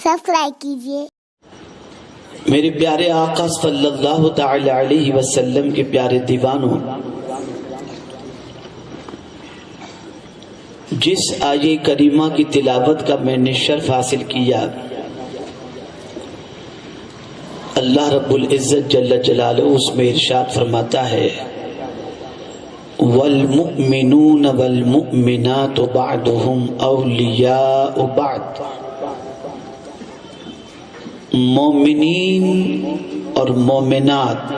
Subscribe کیجیے۔ میرے پیارے آقا صلی اللہ تعالی علیہ وسلم کے پیارے دیوانوں، جس آیے کریمہ کی تلاوت کا میں نے شرف حاصل کیا، اللہ رب العزت جل جلالہ اس میں ارشاد فرماتا ہے والمؤمنون والمؤمنات بعضهم اولیاء بعض، مومنین اور مومنات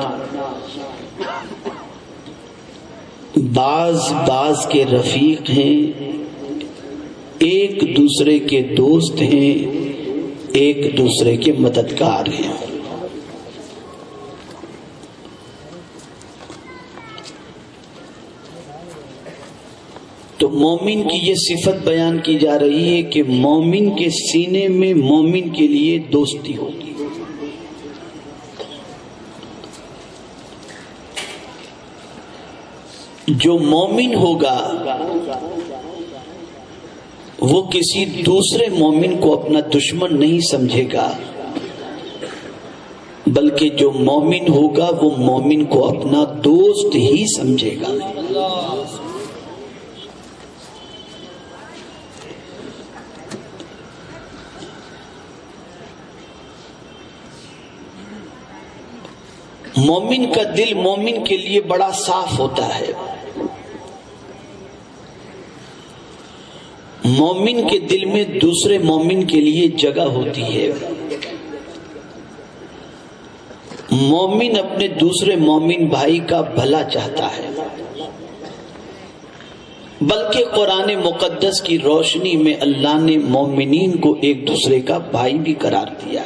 بعض کے رفیق ہیں، ایک دوسرے کے دوست ہیں، ایک دوسرے کے مددگار ہیں۔ تو مومن کی یہ صفت بیان کی جا رہی ہے کہ مومن کے سینے میں مومن کے لیے دوستی ہوگی۔ جو مومن ہوگا وہ کسی دوسرے مومن کو اپنا دشمن نہیں سمجھے گا، بلکہ جو مومن ہوگا وہ مومن کو اپنا دوست ہی سمجھے گا۔ مومن کا دل مومن کے لیے بڑا صاف ہوتا ہے۔ مومن کے دل میں دوسرے مومن کے لیے جگہ ہوتی ہے۔ مومن اپنے دوسرے مومن بھائی کا بھلا چاہتا ہے، بلکہ قرآن مقدس کی روشنی میں اللہ نے مومنین کو ایک دوسرے کا بھائی بھی قرار دیا۔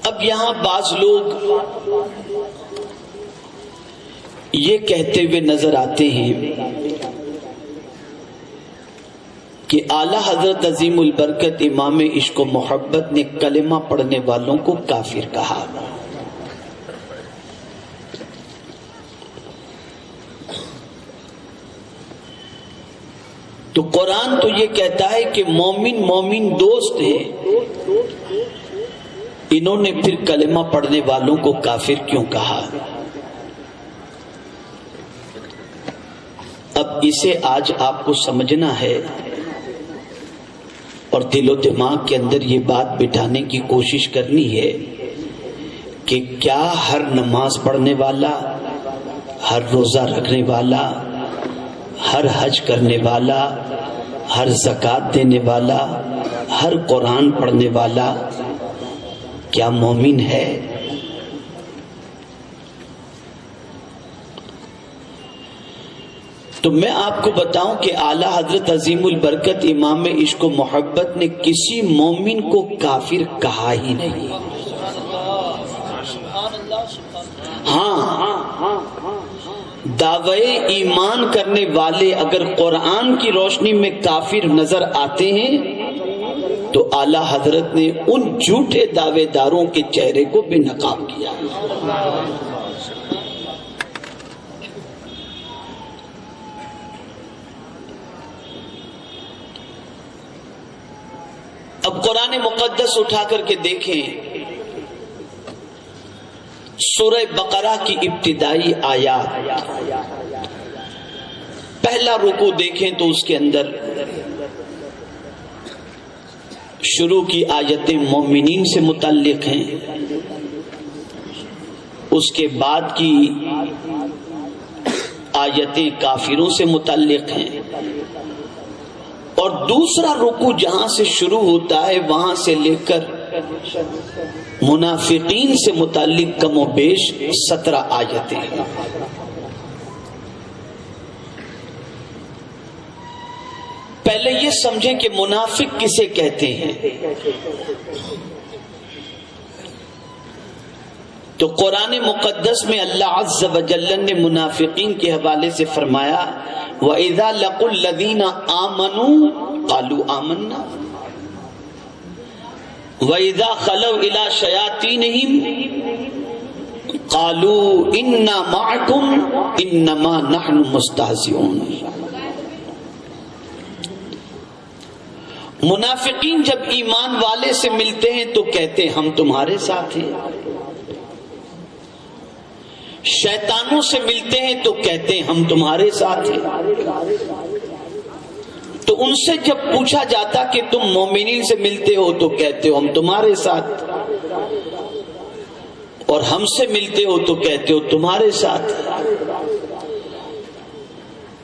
اب یہاں بعض لوگ یہ کہتے ہوئے نظر آتے ہیں کہ اعلیٰ حضرت عظیم البرکت امام عشق و محبت نے کلمہ پڑھنے والوں کو کافر کہا۔ تو قرآن تو یہ کہتا ہے کہ مومن مومن دوست ہے، انہوں نے پھر کلمہ پڑھنے والوں کو کافر کیوں کہا؟ اب اسے آج آپ کو سمجھنا ہے اور دل و دماغ کے اندر یہ بات بٹھانے کی کوشش کرنی ہے کہ کیا ہر نماز پڑھنے والا، ہر روزہ رکھنے والا، ہر حج کرنے والا، ہر زکوٰۃ دینے والا، ہر قرآن پڑھنے والا کیا مومن ہے؟ تو میں آپ کو بتاؤں کہ اعلیٰ حضرت عظیم البرکت امام عشق و محبت نے کسی مومن کو کافر کہا ہی نہیں۔ ہاں، دعوی ایمان کرنے والے اگر قرآن کی روشنی میں کافر نظر آتے ہیں تو اعلیٰ حضرت نے ان جھوٹے دعوے داروں کے چہرے کو بے نقاب کیا۔ اب قرآن مقدس اٹھا کر کے دیکھیں، سورہ بقرہ کی ابتدائی آیات، پہلا رکوع دیکھیں تو اس کے اندر شروع کی آیتیں مومنین سے متعلق ہیں، اس کے بعد کی آیتیں کافروں سے متعلق ہیں، اور دوسرا رکوع جہاں سے شروع ہوتا ہے وہاں سے لے کر منافقین سے متعلق کم و بیش 17 آیتیں ہیں۔ پہلے یہ سمجھیں کہ منافق کسے کہتے ہیں۔ تو قرآن مقدس میں اللہ عز و جل نے منافقین کے حوالے سے فرمایا وَإِذَا لَقُوا الَّذِينَ آمَنُوا قَالُوا آمَنَّا وَإِذَا خَلَوْا إِلَى شَيَاطِينِهِمْ قالوا انا معکم انما نحن مستہزئون. منافقین جب ایمان والے سے ملتے ہیں تو کہتے ہیں ہم تمہارے ساتھ ہیں. شیطانوں سے ملتے ہیں تو کہتے ہیں ہم تمہارے ساتھ ہیں. تو ان سے جب پوچھا جاتا کہ تم مومنین سے ملتے ہو تو کہتے ہو ہم تمہارے ساتھ، اور ہم سے ملتے ہو تو کہتے ہو تمہارے ساتھ.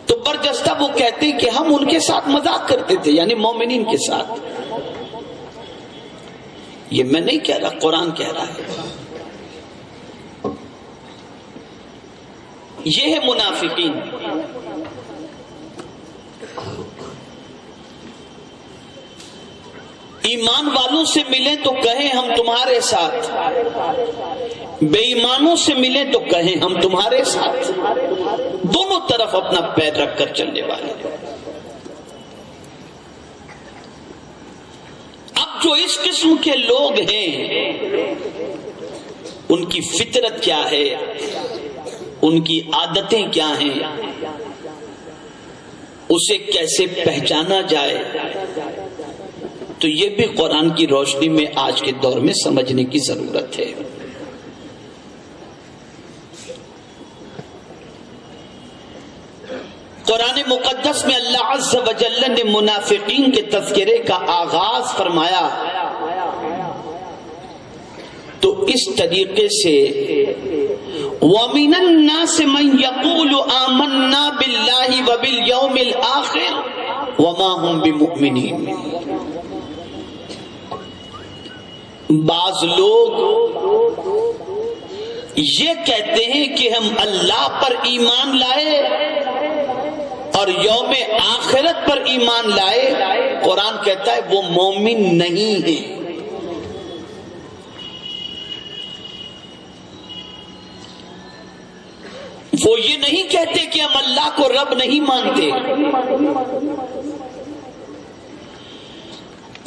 تو برجستہ وہ کہتے ہیں کہ ہم ان کے ساتھ مذاق کرتے تھے، یعنی مومنین کے ساتھ. یہ میں نہیں کہہ رہا، قرآن کہہ رہا ہے. یہ ہے منافقین. ایمان والوں سے ملیں تو کہیں ہم تمہارے ساتھ، بے ایمانوں سے ملیں تو کہیں ہم تمہارے ساتھ. دونوں طرف اپنا پیر رکھ کر چلنے والے. اب جو اس قسم کے لوگ ہیں ان کی فطرت کیا ہے، ان کی عادتیں کیا ہیں، اسے کیسے پہچانا جائے، تو یہ بھی قرآن کی روشنی میں آج کے دور میں سمجھنے کی ضرورت ہے. قرآن مقدس میں اللہ عز و جل نے منافقین کے تذکرے کا آغاز فرمایا تو اس طریقے سے وَمِنَ النَّاسِ مَن يَقُولُ آمَنَّا بِاللَّهِ وَبِالْيَوْمِ الْآخِرِ وَمَا هُمْ بِمُؤْمِنِينَ. بعض لوگ یہ کہتے ہیں کہ ہم اللہ پر ایمان لائے اور یوم آخرت پر ایمان لائے. قرآن کہتا ہے وہ مومن نہیں ہیں. وہ یہ نہیں کہتے کہ ہم اللہ کو رب نہیں مانتے،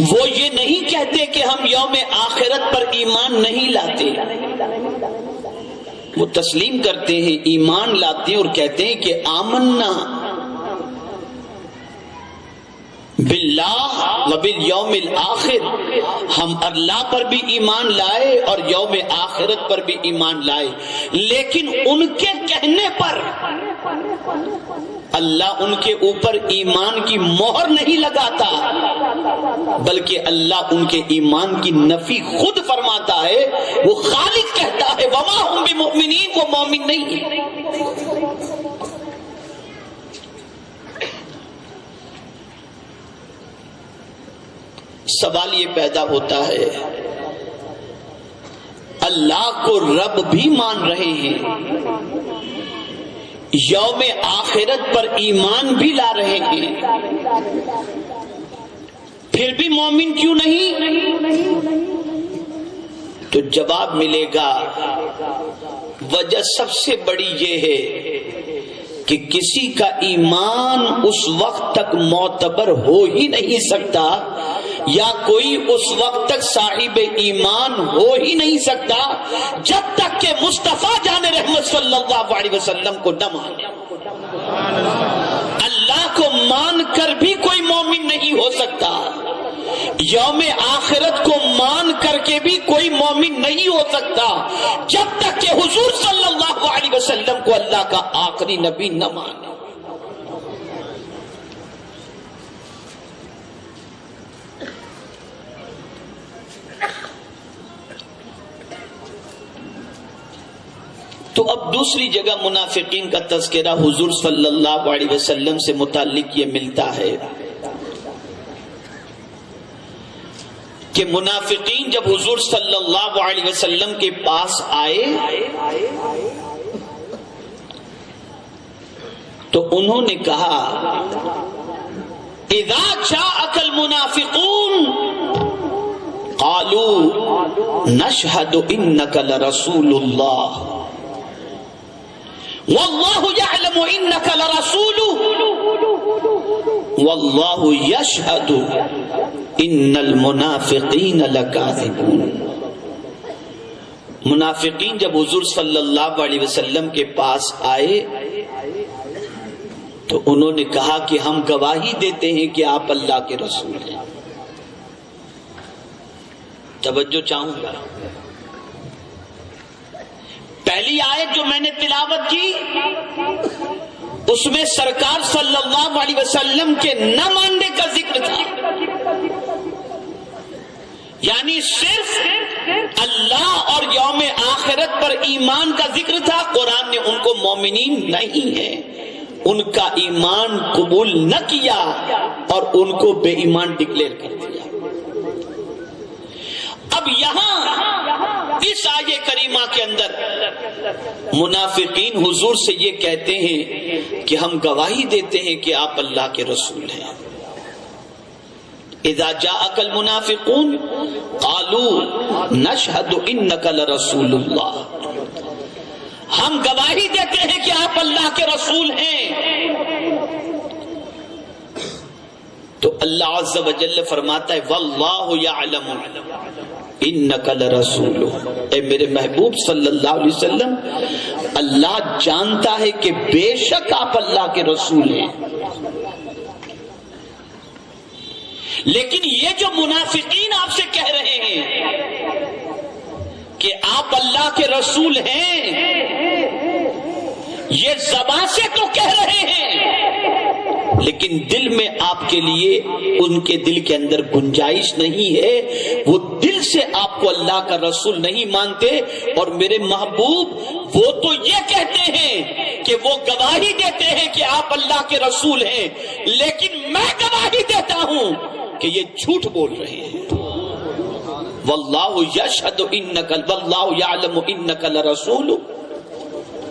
وہ یہ نہیں کہتے کہ ہم یوم آخرت پر ایمان نہیں لاتے. وہ تسلیم کرتے ہیں، ایمان لاتے ہیں اور کہتے ہیں کہ آمنا باللہ وبالیوم الآخر، ہم اللہ پر بھی ایمان لائے اور یوم آخرت پر بھی ایمان لائے. لیکن ان کے کہنے پر اللہ ان کے اوپر ایمان کی مہر نہیں لگاتا، بلکہ اللہ ان کے ایمان کی نفی خود فرماتا ہے. وہ خالق کہتا ہے وما ہم بمؤمنین، وہ مومن نہیں ہے. سوال یہ پیدا ہوتا ہے اللہ کو رب بھی مان رہے ہیں، یوم آخرت پر ایمان بھی لا رہے ہیں، پھر بھی مومن کیوں نہیں؟ تو جواب ملے گا وجہ سب سے بڑی یہ ہے کہ کسی کا ایمان اس وقت تک معتبر ہو ہی نہیں سکتا، یا کوئی اس وقت تک صاحب ایمان ہو ہی نہیں سکتا جب تک کہ مصطفیٰ جان رحمت صلی اللہ علیہ وسلم کو نہ مانے. اللہ کو مان کر بھی کوئی مومن نہیں ہو سکتا، یوم آخرت کو مان کر کے بھی کوئی مومن نہیں ہو سکتا جب تک کہ حضور صلی اللہ علیہ وسلم کو اللہ کا آخری نبی نہ مانے. تو اب دوسری جگہ منافقین کا تذکرہ حضور صلی اللہ علیہ وسلم سے متعلق یہ ملتا ہے کہ منافقین جب حضور صلی اللہ علیہ وسلم کے پاس آئے تو انہوں نے کہا اذا جاءك المنافقون قالوا نشهد انك لرسول الله والله يعلم انك لرسوله والله يشهد ان المنافقين لكاذبون. منافقین جب حضور صلی اللہ علیہ وسلم کے پاس آئے تو انہوں نے کہا کہ ہم گواہی دیتے ہیں کہ آپ اللہ کے رسول ہیں. توجہ چاہوں گا، پہلی آیت جو میں نے تلاوت کی اس میں سرکار صلی اللہ علیہ وسلم کے نہ ماننے کا ذکر تھا، یعنی صرف اللہ اور یوم آخرت پر ایمان کا ذکر تھا. قرآن نے ان کو مومنین نہیں ہے، ان کا ایمان قبول نہ کیا اور ان کو بے ایمان ڈکلیئر کر دیا. اب یہاں اس آیے کریمہ کے اندر منافقین حضور سے یہ کہتے ہیں کہ ہم گواہی دیتے ہیں کہ آپ اللہ کے رسول ہیں. اذا جاءك المنافقون قالوا نشهد انك لرسول اللہ، ہم گواہی دیتے ہیں کہ آپ اللہ کے رسول ہیں. تو اللہ عز و جل فرماتا ہے واللہ یعلم انک لرسول. اے میرے محبوب صلی اللہ علیہ وسلم، اللہ جانتا ہے کہ بے شک آپ اللہ کے رسول ہیں. لیکن یہ جو منافقین آپ سے کہہ رہے ہیں کہ آپ اللہ کے رسول ہیں، یہ زبان سے تو کہہ رہے ہیں لیکن دل میں آپ کے لیے ان کے دل کے اندر گنجائش نہیں ہے، وہ دل سے آپ کو اللہ کا رسول نہیں مانتے. اور میرے محبوب وہ تو یہ کہتے ہیں کہ وہ گواہی دیتے ہیں کہ آپ اللہ کے رسول ہیں، لیکن میں گواہی دیتا ہوں کہ یہ جھوٹ بول رہے ہیں. واللہ یشہد انک واللہ یعلم انک لرسول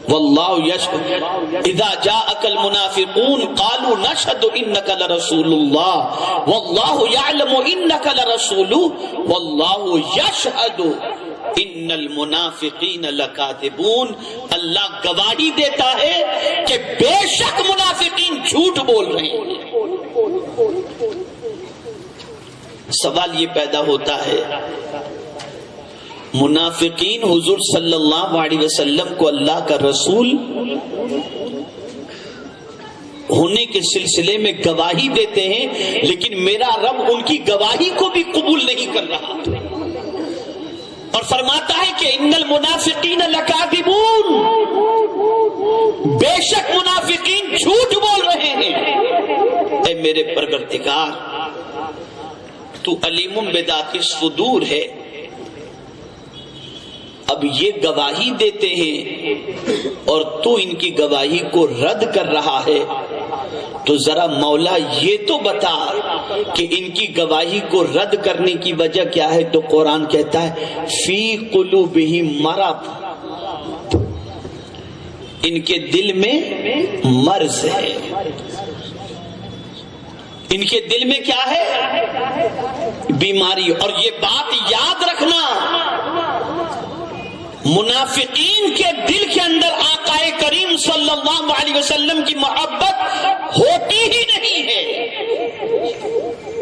واللہ یشہد اذا جاءک المنافقون قالوا نشہد انک لرسول اللہ واللہ یعلم انک لرسول واللہ یشہد ان المنافقین لکاذبون. اللہ گواہی دیتا ہے کہ بے شک منافقین جھوٹ بول رہے ہیں. سوال یہ پیدا ہوتا ہے، منافقین حضور صلی اللہ علیہ وسلم کو اللہ کا رسول ہونے کے سلسلے میں گواہی دیتے ہیں، لیکن میرا رب ان کی گواہی کو بھی قبول نہیں کر رہا اور فرماتا ہے کہ ان المنافقین لکاذبون، بے شک منافقین جھوٹ بول رہے ہیں. اے میرے پروردگار، تو علیم بذات الصدور ہے. اب یہ گواہی دیتے ہیں اور تو ان کی گواہی کو رد کر رہا ہے، تو ذرا مولا یہ تو بتا کہ ان کی گواہی کو رد کرنے کی وجہ کیا ہے. تو قرآن کہتا ہے فی قلوبہم مرض، ان کے دل میں مرض ہے. ان کے دل میں کیا ہے؟ بیماری. اور یہ بات یاد رکھنا، منافقین کے دل کے اندر آقا کریم صلی اللہ علیہ وسلم کی محبت ہوتی ہی نہیں ہے،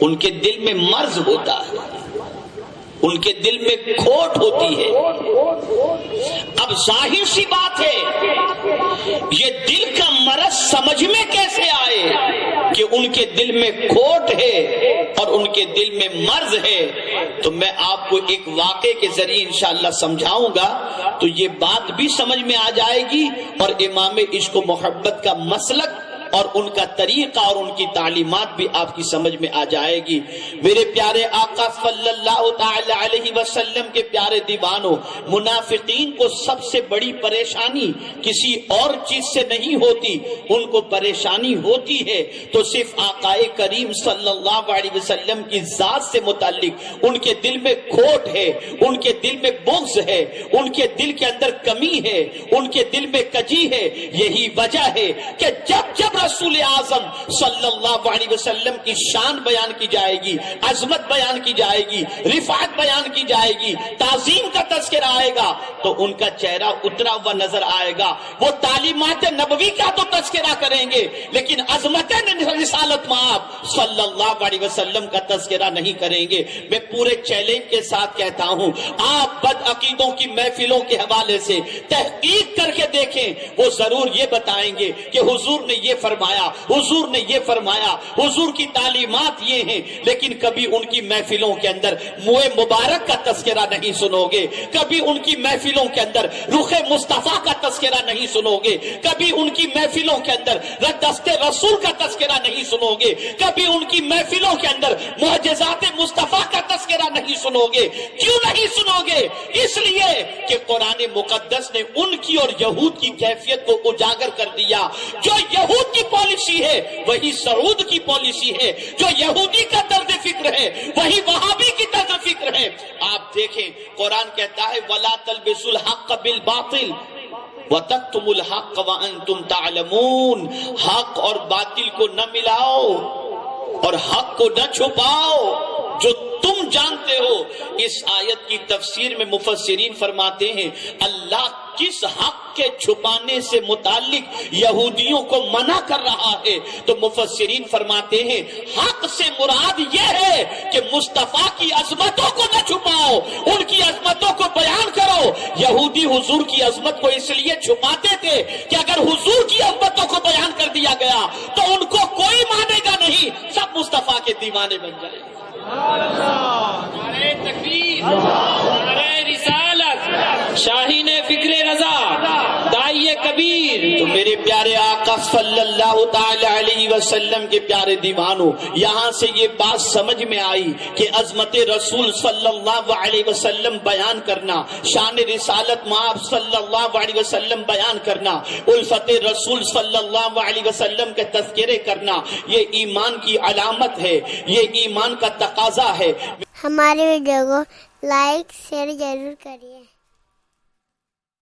ان کے دل میں مرض ہوتا ہے، ان کے دل میں کھوٹ ہوتی ہے. اب ظاہر سی بات ہے یہ دل کا مرض سمجھ میں کیسے آئے کہ ان کے دل میں کھوٹ ہے اور ان کے دل میں مرض ہے. تو میں آپ کو ایک واقعے کے ذریعے انشاءاللہ سمجھاؤں گا تو یہ بات بھی سمجھ میں آ جائے گی اور امام عشق و محبت کا مسلک اور ان کا طریقہ اور ان کی تعلیمات بھی آپ کی سمجھ میں آ جائے گی. میرے پیارے آقا صلی اللہ تعالی علیہ وسلم کے پیارے دیوانوں، منافقین کو سب سے بڑی پریشانی کسی اور چیز سے نہیں ہوتی، ان کو پریشانی ہوتی ہے تو صرف آقا کریم صلی اللہ علیہ وسلم کی ذات سے متعلق ان کے دل میں کھوٹ ہے، ان کے دل میں بغض ہے، ان کے دل کے اندر کمی ہے، ان کے دل میں کجی ہے. یہی وجہ ہے کہ جب جب رسول اعظم صلی اللہ علیہ وسلم کی شان بیان کی جائے گی، عظمت بیان کی جائے گی، رفعت بیان کی جائے گی، تعظیم کا تذکرہ آئے گا تو ان کا چہرہ اترا ہوا نظر آئے گا. وہ تعلیمات نبوی کا تو تذکرہ کریں گے لیکن عظمت رسالت مآب صلی اللہ علیہ وسلم کا تذکرہ نہیں کریں گے. میں پورے چیلنج کے ساتھ کہتا ہوں، آپ بد عقیدوں کی محفلوں کے حوالے سے تحقیق کر کے دیکھیں، وہ ضرور یہ بتائیں گے کہ حضور نے یہ فرمایا، حضور نے یہ فرمایا، حضور کی تعلیمات یہ ہیں، لیکن کبھی ان کی محفلوں کے اندر منہ مبارک کا تذکرہ نہیں سنو گے، کبھی ان کی محفلوں کے اندر رخ مصطفیٰ کا تذکرہ نہیں سنو گے، کبھی ان کی محفلوں کے اندر دست رسول کا تذکرہ نہیں سنو گے، کبھی ان کی محفلوں کے اندر معجزات مصطفیٰ کا تذکرہ نہیں سنو گے. کیوں نہیں سنو گے؟ اس لیے کہ قرآن مقدس نے ان کی اور یہود کی کیفیت کو اجاگر کر دیا. جو یہود کی پالیسی ہے وہی سعود کی پالیسی ہے، جو یہودی کا طرز فکر ہے وہی وہابی کی طرز فکر ہے. آپ دیکھیں قرآن کہتا ہے وَلَا تَلْبِسُوا الْحَقَّ بِالْبَاطِلِ وَتَكْتُمُوا الْحَقَّ وَأَنْتُمْ تَعْلَمُونَ. حق اور باطل کو نہ ملاؤ اور حق کو نہ چھپاؤ جو تم جانتے ہو. اس آیت کی تفسیر میں مفسرین فرماتے ہیں اللہ کس حق کے چھپانے سے متعلق یہودیوں کو منع کر رہا ہے تو مفسرین فرماتے ہیں حق سے مراد یہ ہے کہ مصطفیٰ کی عظمتوں کو نہ چھپاؤ، ان کی عظمتوں کو بیان کرو. یہودی حضور کی عظمت کو اس لیے چھپاتے تھے کہ اگر حضور کی عظمتوں کو بیان کر دیا گیا تو ان کو کوئی مانے گا نہیں، سب مصطفیٰ کے دیوانے بن جائیں گے. نعرہ تکبیر، نعرہ رسالت، شاہین فکر رضا، داعی کبیر. تو میرے پیارے آقا صلی اللہ تعالی علیہ وسلم کے پیارے دیوانوں، یہاں سے یہ بات سمجھ میں آئی کہ عظمت رسول صلی اللہ علیہ وسلم بیان کرنا، شان رسالت مآب صلی اللہ علیہ وسلم بیان کرنا، الفت رسول صلی اللہ علیہ وسلم کے تذکرے کرنا، یہ ایمان کی علامت ہے، یہ ایمان کا تقاضا ہے. ہماری ویڈیو کو لائک شیئر ضرور کریے.